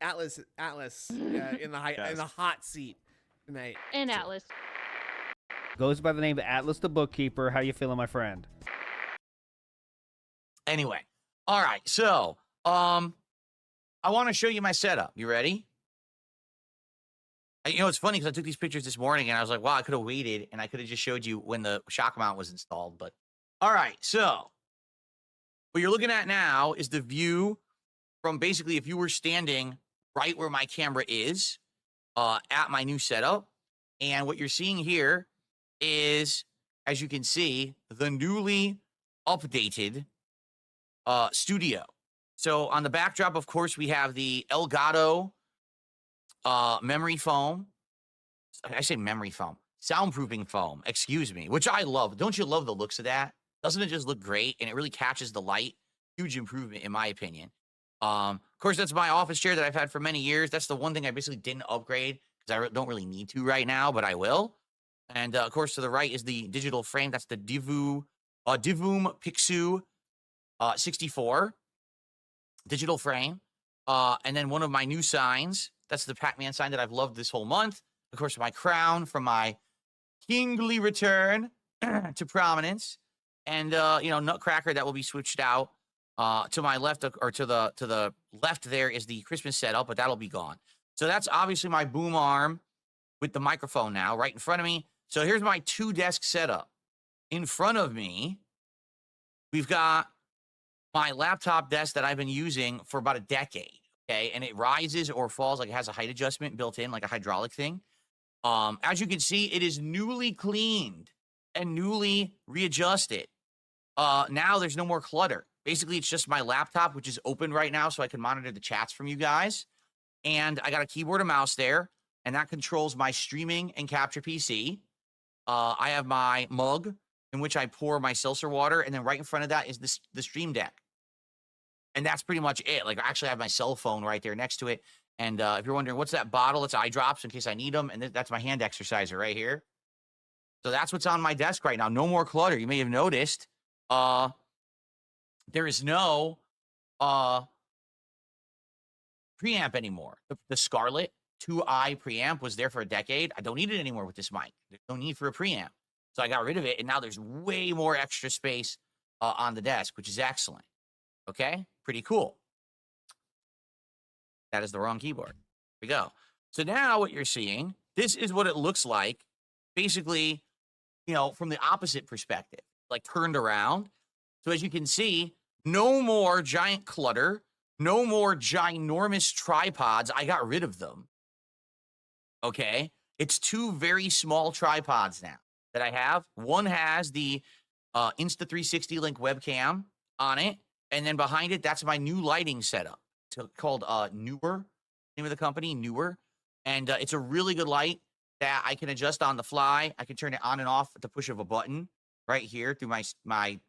Atlas in the hot seat tonight. And Atlas. Goes by the name of Atlas the Bookkeeper. How you feeling, my friend? Anyway, all right. So, I want to show you my setup. You ready? You know, it's funny because I took these pictures this morning and I was like, wow, I could have waited and I could have just showed you when the shock mount was installed. But all right, so what you're looking at now is the view from basically if you were standing right where my camera is at my new setup. And what you're seeing here is, as you can see, the newly updated studio. So on the backdrop, of course, we have the Elgato memory foam. I say memory foam, soundproofing foam, excuse me, which I love. Don't you love the looks of that? Doesn't it just look great? And it really catches the light. Huge improvement, in my opinion. Of course, that's my office chair that I've had for many years. That's the one thing I basically didn't upgrade because I don't really need to right now, but I will. And of course, to the right is the digital frame. That's the Divum Pixu 64 digital frame. And then one of my new signs, that's the Pac-Man sign that I've loved this whole month. Of course, my crown from my kingly return to prominence. And, Nutcracker that will be switched out. To my left, or to the left there is the Christmas setup, but that'll be gone. So that's obviously my boom arm with the microphone now right in front of me. So here's my 2-desk setup. In front of me, we've got my laptop desk that I've been using for about a decade, okay? And it rises or falls, like it has a height adjustment built in, like a hydraulic thing. As you can see, it is newly cleaned and newly readjusted. Now there's no more clutter. Basically, it's just my laptop, which is open right now, so I can monitor the chats from you guys. And I got a keyboard and mouse there, and that controls my streaming and capture PC. I have my mug in which I pour my seltzer water, and then right in front of that is the Stream Deck. And that's pretty much it. Like, I actually have my cell phone right there next to it. And if you're wondering, what's that bottle? It's eye drops in case I need them. And that's my hand exerciser right here. So that's what's on my desk right now. No more clutter. You may have noticed. There is no preamp anymore. The Scarlett 2i preamp was there for a decade. I don't need it anymore with this mic. There's no need for a preamp. So I got rid of it, and now there's way more extra space on the desk, which is excellent. Okay? Pretty cool. That is the wrong keyboard. Here we go. So now what you're seeing, this is what it looks like, basically, from the opposite perspective, like turned around. So as you can see, no more giant clutter, no more ginormous tripods. I got rid of them. Okay? It's 2 very small tripods now that I have. One has the Insta360 Link webcam on it, and then behind it, that's my new lighting setup. It's called Newer, name of the company, Newer. And it's a really good light that I can adjust on the fly. I can turn it on and off at the push of a button right here through my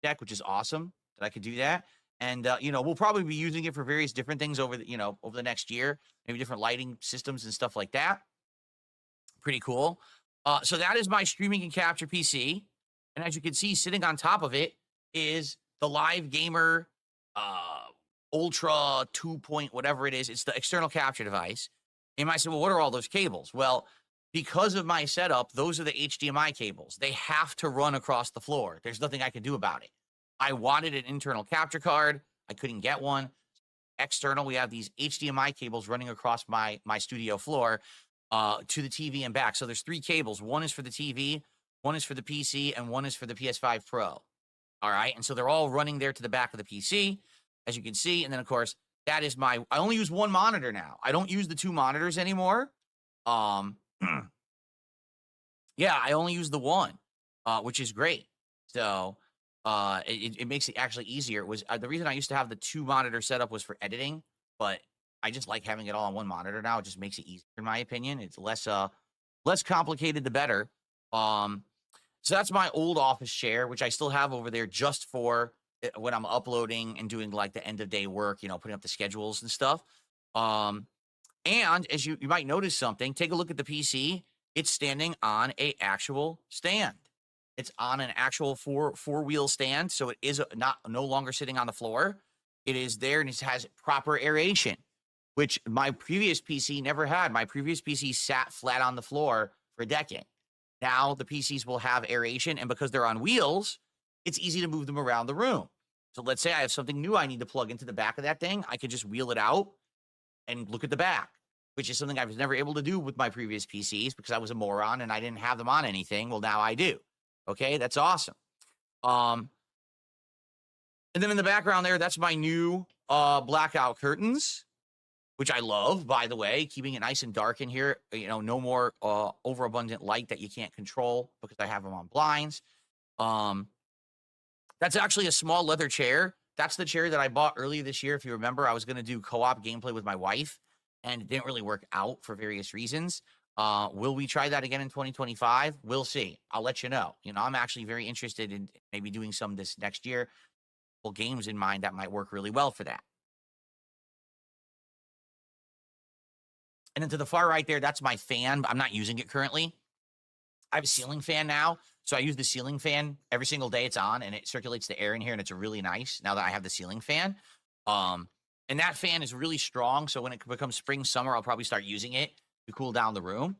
deck, which is awesome that I could do that. And we'll probably be using it for various different things over the next year, maybe different lighting systems and stuff like that. Pretty cool. So that is my streaming and capture PC. And as you can see, sitting on top of it is the Live Gamer Ultra 2 point, whatever it is. It's the external capture device. And you might say, well, what are all those cables? Well, because of my setup, those are the HDMI cables. They have to run across the floor. There's nothing I can do about it. I wanted an internal capture card. I couldn't get one. External, we have these HDMI cables running across my studio floor to the TV and back. So there's 3 cables. One is for the TV, one is for the PC, and one is for the PS5 Pro. All right, and so they're all running there to the back of the PC, as you can see. And then, of course, that is I only use 1 monitor now. I don't use the 2 monitors anymore. Yeah, I only use the 1, which is great. So it makes it actually easier. It was the reason I used to have the 2 monitor setup was for editing, but I just like having it all on 1 monitor now. It just makes it easier, in my opinion. It's less complicated, the better. So that's my old office chair, which I still have over there just for when I'm uploading and doing like the end of day work, putting up the schedules and stuff. And as you might notice something, take a look at the PC. It's standing on a actual stand. It's on an actual four-wheel stand, so it is no longer sitting on the floor. It is there, and it has proper aeration. which my previous PC never had. My previous PC sat flat on the floor for decking. Now the PCs will have aeration, and because they're on wheels, it's easy to move them around the room. So let's say I have something new I need to plug into the back of that thing. I could just wheel it out and look at the back, which is something I was never able to do with my previous PCs because I was a moron and I didn't have them on anything. Well, now I do. Okay, that's awesome. And then in the background there, that's my new blackout curtains, which I love, by the way, keeping it nice and dark in here. You know, no more overabundant light that you can't control because I have them on blinds. That's actually a small leather chair. That's the chair that I bought earlier this year. If you remember, I was going to do co-op gameplay with my wife, and it didn't really work out for various reasons. Will we try that again in 2025? We'll see. I'll let you know. You know, I'm actually very interested in maybe doing some this next year. Well, games in mind that might work really well for that. And then to the far right there, that's my fan. I'm not using it currently. I have a ceiling fan now. So I use the ceiling fan every single day it's on, and it circulates the air in here, and it's really nice now that I have the ceiling fan. And that fan is really strong, so when it becomes spring, summer, I'll probably start using it to cool down the room.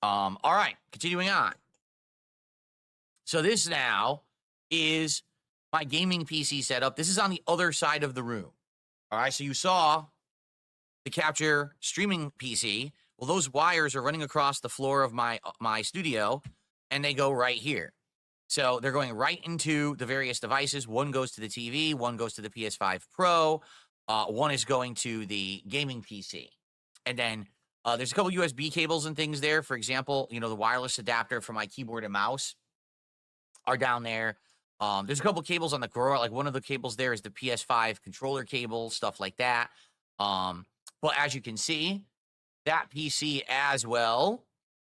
All right, continuing on. So this now is my gaming PC setup. This is on the other side of the room. All right, so you saw the capture streaming PC. Well, those wires are running across the floor of my studio, and they go right here. So they're going right into the various devices. One goes to the TV, one goes to the PS5 Pro, one is going to the gaming PC. And then there's a couple USB cables and things there. For example, you know, the wireless adapter for my keyboard and mouse are down there. There's a couple cables on the grower. Like one of the cables there is the PS5 controller cable, stuff like that. But as you can see, that PC as well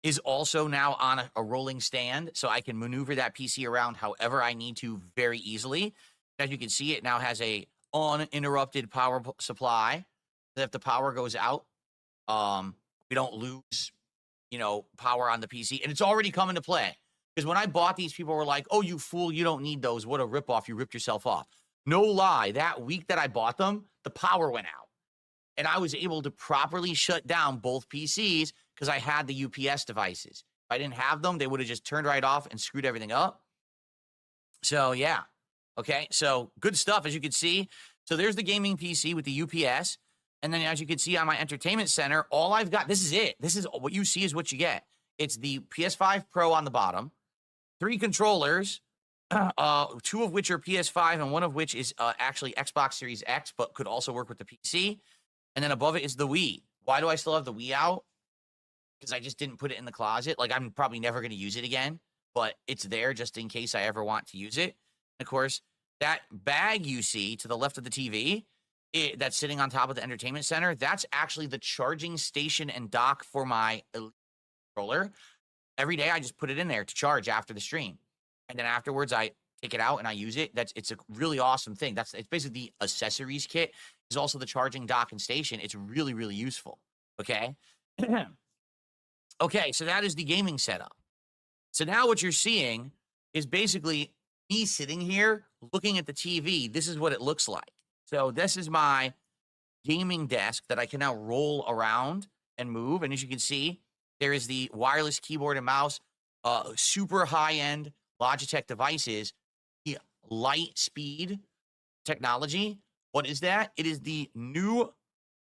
is also now on a rolling stand, so I can maneuver that PC around however I need to very easily. As you can see, it now has a uninterrupted power supply. So if the power goes out, we don't lose, you know, power on the PC. And it's already come into play. Because when I bought these, people were like, oh, you fool, you don't need those. What a ripoff. You ripped yourself off. No lie. That week that I bought them, the power went out. And I was able to properly shut down both PCs because I had the UPS devices. If I didn't have them, they would have just turned right off and screwed everything up. So, yeah. Okay, so good stuff, as you can see. So there's the gaming PC with the UPS. And then as you can see on my entertainment center, all I've got, this is it. This is what you see is what you get. It's the PS5 Pro on the bottom, 3 controllers, 2 of which are PS5 and 1 of which is actually Xbox Series X, but could also work with the PC. And then above it is the Wii. Why do I still have the Wii out? Because I just didn't put it in the closet. Like, I'm probably never going to use it again, but it's there just in case I ever want to use it. And of course, that bag you see to the left of the TV, that's sitting on top of the entertainment center, that's actually the charging station and dock for my controller. Every day, I just put it in there to charge after the stream. And then afterwards, I take it out and I use it. It's a really awesome thing. It's basically the accessories kit. Is also the charging dock and station. It's really, really useful. Okay. Okay, so that is the gaming setup. So now what you're seeing is basically me sitting here looking at the TV. This is what it looks like. So this is my gaming desk that I can now roll around and move. And as you can see, there is the wireless keyboard and mouse, super high-end Logitech devices, the light speed technology. What is that? It is the new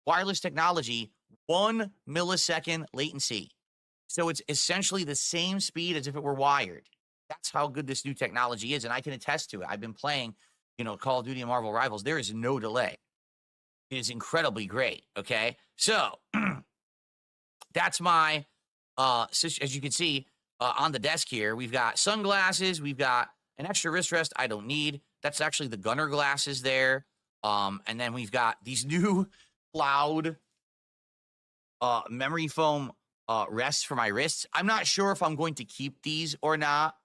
wireless technology, 1 millisecond latency. So it's essentially the same speed as if it were wired. That's how good this new technology is, and I can attest to it. I've been playing, you know, Call of Duty and Marvel Rivals. There is no delay. It is incredibly great, okay? So that's my, as you can see on the desk here, we've got sunglasses. We've got an extra wrist rest I don't need. That's actually the gunner glasses there. And then we've got these new cloud memory foam rests for my wrists. I'm not sure if I'm going to keep these or not.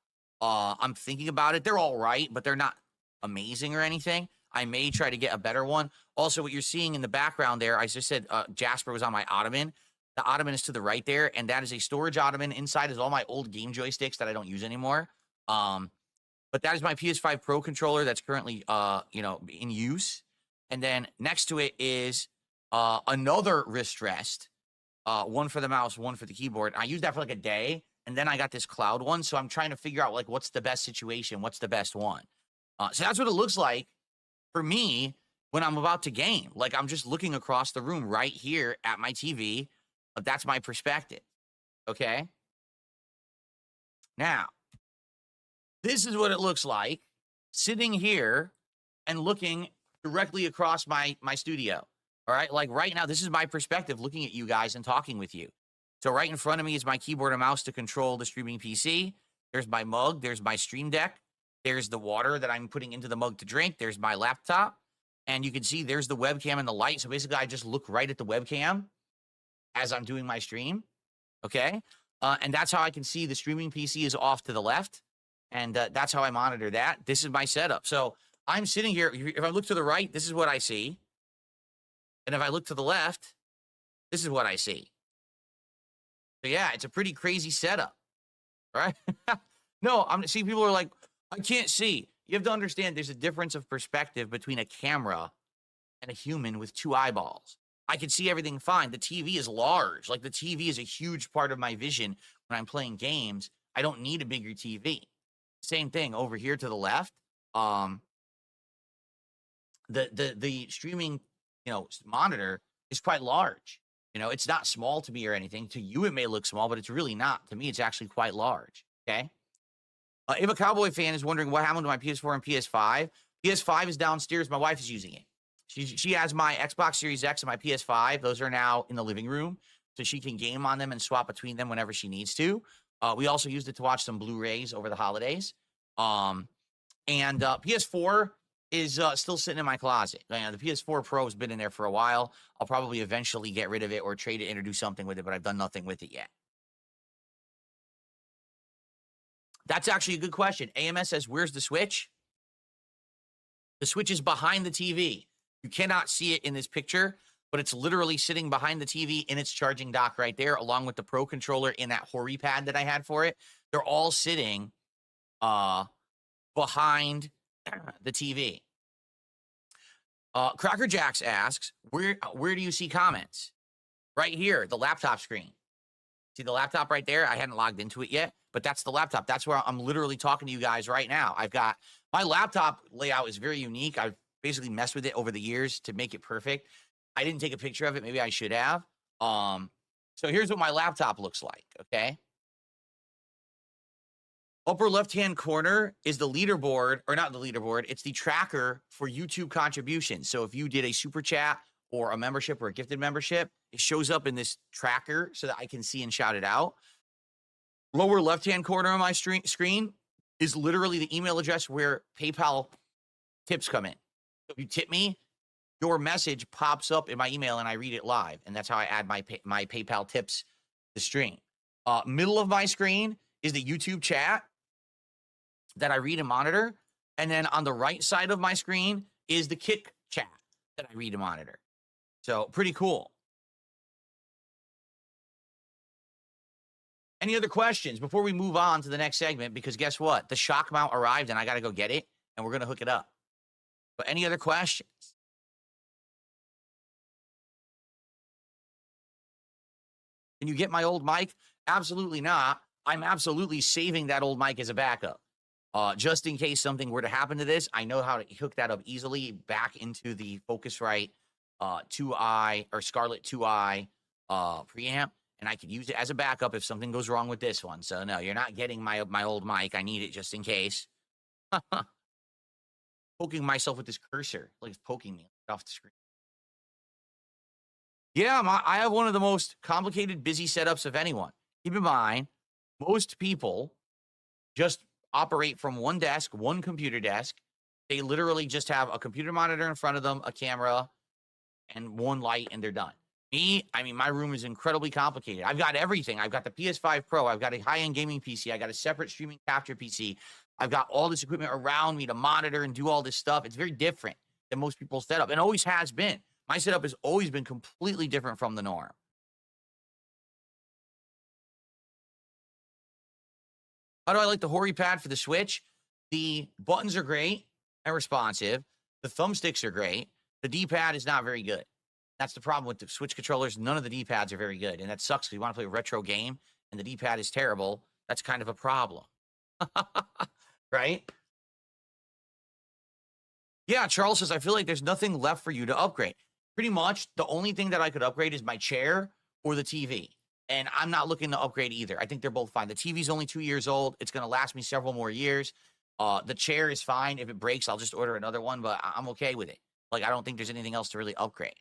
I'm thinking about it. They're all right, but they're not amazing or anything. I may try to get a better one. Also, what you're seeing in the background there, I just said Jasper was on my ottoman. The ottoman is to the right there, and that is a storage ottoman. Inside is all my old game joysticks that I don't use anymore. But that is my PS5 Pro controller that's currently, you know, in use. And then next to it is another wrist rest, one for the mouse, one for the keyboard. I used that for like a day, and then I got this cloud one. So I'm trying to figure out like what's the best situation, what's the best one. So that's what it looks like for me when I'm about to game. Like I'm just looking across the room right here at my TV. That's my perspective. Okay. Now, this is what it looks like sitting here and looking directly across my studio. All right. Like right now, this is my perspective looking at you guys and talking with you. So right in front of me is my keyboard and mouse to control the streaming PC. There's my mug. There's my stream deck. There's the water that I'm putting into the mug to drink. There's my laptop. And you can see there's the webcam and the light. So basically, I just look right at the webcam as I'm doing my stream. Okay. And that's how I can see the streaming PC is off to the left. And that's how I monitor that. This is my setup. So I'm sitting here. If I look to the right, this is what I see. And if I look to the left, this is what I see. So yeah, it's a pretty crazy setup, right? No, see, people are like, I can't see. You have to understand there's a difference of perspective between a camera and a human with two eyeballs. I can see everything fine. The TV is large. Like the TV is a huge part of my vision when I'm playing games. I don't need a bigger TV. Same thing over here to the left. The streaming, monitor is quite large. It's not small to me or anything. To you, it may look small, but it's really not. To me, it's actually quite large. Okay. If a Cowboy fan is wondering what happened to my PS4 and PS5, PS5 is downstairs. My wife is using it. She has my Xbox Series X and my PS5. Those are now in the living room, so she can game on them and swap between them whenever she needs to. We also used it to watch some Blu-rays over the holidays. PS4 is still sitting in my closet. The PS4 Pro has been in there for a while. I'll probably eventually get rid of it or trade it in or do something with it, but I've done nothing with it yet. That's actually a good question. AMS says, where's the Switch? The Switch is behind the TV. You cannot see it in this picture, but it's literally sitting behind the TV in its charging dock right there, along with the Pro controller in that Hori pad that I had for it. They're all sitting behind the TV. Cracker Jacks asks, where do you see comments? Right here, the laptop screen. See the laptop right there? I hadn't logged into it yet, but that's the laptop. That's where I'm literally talking to you guys right now. I've got my laptop layout is very unique. I've basically messed with it over the years to make it perfect. I didn't take a picture of it. Maybe I should have. So here's what my laptop looks like. Okay. Upper left-hand corner is the leaderboard, or not the leaderboard. It's the tracker for YouTube contributions. So if you did a super chat or a membership or a gifted membership, it shows up in this tracker so that I can see and shout it out. Lower left-hand corner of my screen is literally the email address where PayPal tips come in. So if you tip me, your message pops up in my email and I read it live. And that's how I add my PayPal tips to the stream. Middle of my screen is the YouTube chat that I read and monitor. And then on the right side of my screen is the Kick chat that I read and monitor. So pretty cool. Any other questions before we move on to the next segment? Because guess what? The shock mount arrived and I got to go get it and we're going to hook it up. But any other questions? Can you get my old mic? Absolutely not. I'm absolutely saving that old mic as a backup. Just in case something were to happen to this, I know how to hook that up easily back into the Focusrite 2i or Scarlett 2i preamp. And I could use it as a backup if something goes wrong with this one. So no, you're not getting my old mic. I need it just in case. Poking myself with this cursor, like it's poking me off the screen. Yeah, I have one of the most complicated, busy setups of anyone. Keep in mind, most people just operate from one desk, one computer desk. They literally just have a computer monitor in front of them, a camera, and one light, and they're done. Me, I mean, my room is incredibly complicated. I've got everything. I've got the PS5 Pro. I've got a high-end gaming PC. I got a separate streaming capture PC. I've got all this equipment around me to monitor and do all this stuff. It's very different than most people's setup, and always has been. My setup has always been completely different from the norm. How do I like the Hori pad for the Switch? The buttons are great and responsive. The thumbsticks are great. The D-pad is not very good. That's the problem with the Switch controllers. None of the D-pads are very good, and that sucks because you want to play a retro game and the D-pad is terrible. That's kind of a problem, right? Yeah, Charles says, I feel like there's nothing left for you to upgrade. Pretty much the only thing that I could upgrade is my chair or the TV. And I'm not looking to upgrade either. I think they're both fine. The TV's only 2 years old. It's going to last me several more years. The chair is fine. If it breaks, I'll just order another one, but I'm okay with it. Like, I don't think there's anything else to really upgrade.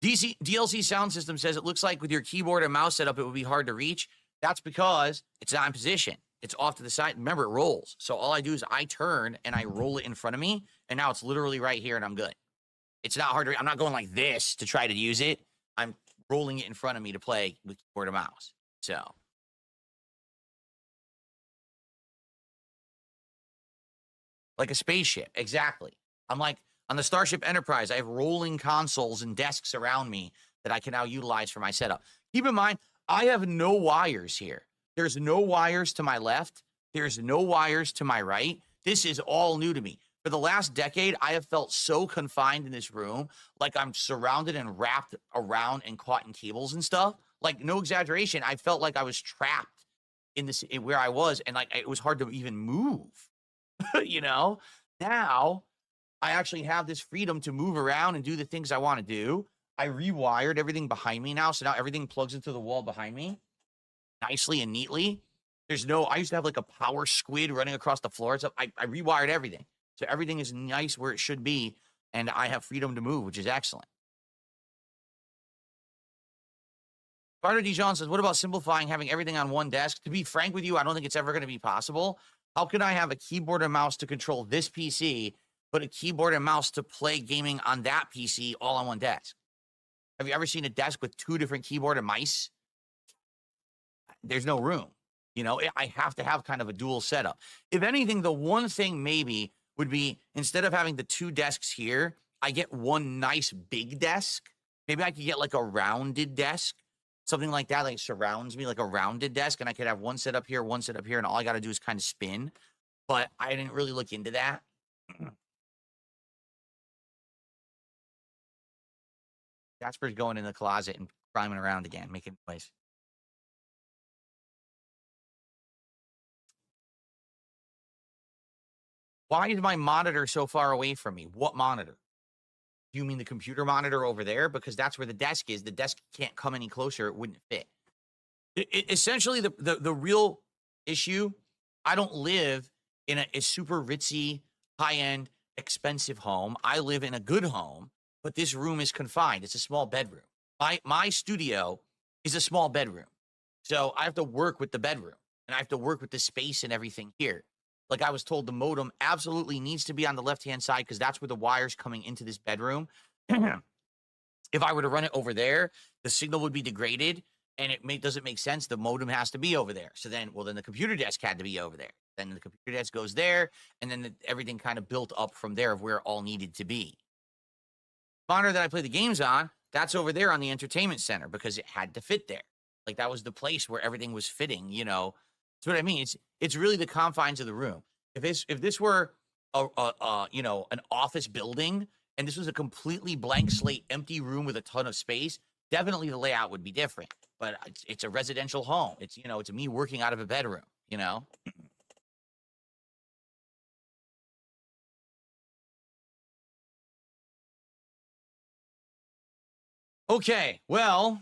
DLC Sound System says it looks like with your keyboard and mouse setup, it would be hard to reach. That's because it's not in position. It's off to the side. Remember, it rolls. So all I do is I turn and I roll it in front of me, and now it's literally right here, and I'm good. It's not hard to read. I'm not going like this to try to use it. I'm rolling it in front of me to play with keyboard and mouse. So. Like a spaceship. Exactly. I'm like, on the Starship Enterprise, I have rolling consoles and desks around me that I can now utilize for my setup. Keep in mind, I have no wires here. There's no wires to my left. There's no wires to my right. This is all new to me. For the last decade, I have felt so confined in this room, like I'm surrounded and wrapped around and caught in cables and stuff. Like, no exaggeration, I felt like I was trapped in this, where I was, and like it was hard to even move. You know? Now, I actually have this freedom to move around and do the things I want to do. I rewired everything behind me now, so now everything plugs into the wall behind me nicely and neatly. There's no, I used to have like a power squid running across the floor. So I rewired everything. So everything is nice where it should be, and I have freedom to move, which is excellent. Carter Dijon says, what about simplifying, having everything on one desk? To be frank with you, I don't think it's ever going to be possible. How can I have a keyboard and mouse to control this PC, but a keyboard and mouse to play gaming on that PC all on one desk? Have you ever seen a desk with 2 different keyboard and mice? There's no room. You know, I have to have kind of a dual setup. If anything, the one thing maybe would be, instead of having the 2 desks here, I get one nice big desk. Maybe I could get like a rounded desk, something like that, like surrounds me, like a rounded desk, and I could have one set up here, and all I got to do is kind of spin. But I didn't really look into that. Jasper's going in the closet and climbing around again, making noise. Why is my monitor so far away from me? What monitor? Do you mean the computer monitor over there? Because that's where the desk is. The desk can't come any closer. It wouldn't fit. Essentially, the real issue, I don't live in a super ritzy, high-end, expensive home. I live in a good home, but this room is confined. It's a small bedroom. My studio is a small bedroom. So I have to work with the bedroom, and I have to work with the space and everything here. Like I was told, the modem absolutely needs to be on the left-hand side because that's where the wire's coming into this bedroom. If I were to run it over there, the signal would be degraded, and it doesn't make sense. The modem has to be over there. So then, then the computer desk had to be over there. Then the computer desk goes there, and then everything kind of built up from there of where it all needed to be. Monitor that I play the games on, that's over there on the entertainment center because it had to fit there. Like that was the place where everything was fitting, you know. That's what I mean. It's really the confines of the room. If this were an office building and this was a completely blank slate, empty room with a ton of space, definitely the layout would be different. But it's a residential home. It's me working out of a bedroom, you know. Okay, well,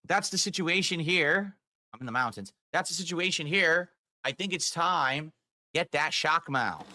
that's the situation here. I'm in the mountains. That's the situation here. I think it's time. Get that shock mount.